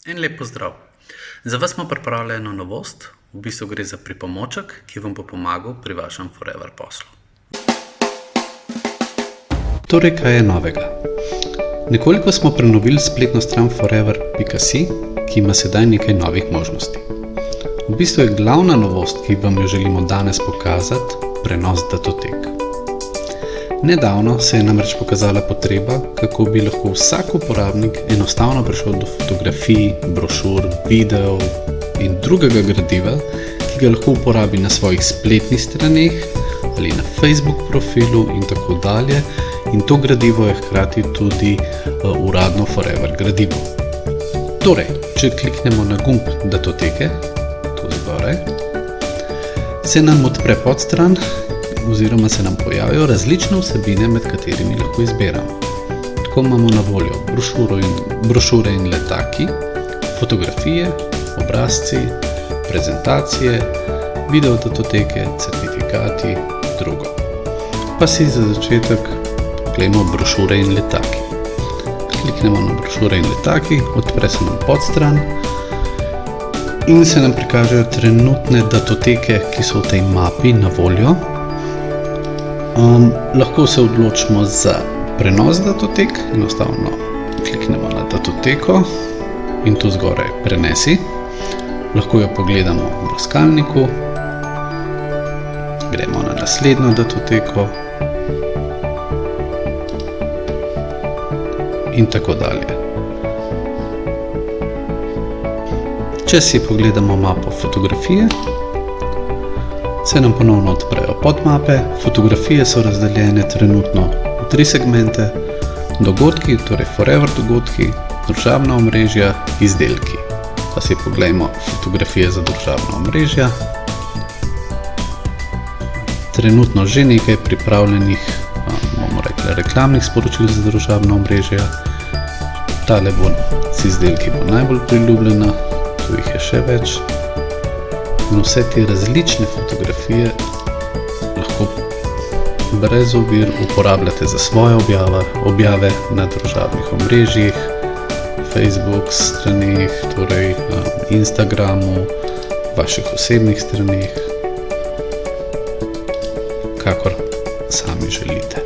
En lep pozdrav. Za vas smo pripravili eno novost, v bistvu gre za pripomoček, ki vam bo pomagal pri vašem Forever poslu. Torej, kaj je novega? Nekoliko smo prenovili spletno stran forever.si, ki ima sedaj nekaj novih možnosti. V bistvu je glavna novost, ki vam jo želimo danes pokazati, prenos datotek. Nedavno se je namreč pokazala potreba, kako bi lahko vsak uporabnik enostavno prišel do fotografij, brošur, videov in drugega gradiva, ki ga lahko uporabi na svojih spletnih straneh ali na Facebook profilu in tako dalje. In to gradivo je hkrati tudi uradno Forever gradivo. Torej, če kliknemo na gumb datoteke, tu zgoraj, se nam odpre podstran, oziroma se nam pojavijo različne vsebine, med katerimi lahko izberamo. Tako imamo na voljo brošure in letaki, fotografije, obrazci, prezentacije, video datoteke, certifikati, drugo. Pa si za začetek pogledamo brošure in letaki. Kliknemo na brošure in letaki, odpre se nam podstran in se nam prikažejo trenutne datoteke, ki so v tej mapi na voljo. Lahko se odločimo za prenos datotek, enostavno kliknemo na datoteko in tu zgoraj prenesi. Lahko jo pogledamo v brskalniku, gremo na naslednjo datoteko in tako dalje. Če si pogledamo mapo fotografije, se nam ponovno odprejo podmape. Fotografije so razdeljene trenutno v 3 segmente: dogodki, torej Forever dogodki, družabna omrežja, izdelki. Pa si poglejmo fotografije za družabna omrežja. Trenutno že nekaj pripravljenih, bomo rekli, reklamnih sporočil za družabna omrežja. Tale bo z izdelki bo najbolj priljubljena, tu jih je še več. In vse te različne fotografije lahko brez ovir uporabljate za svoje objave na družabnih omrežjih, Facebook straneh, torej Instagramu, vaših osebnih straneh, kakor sami želite.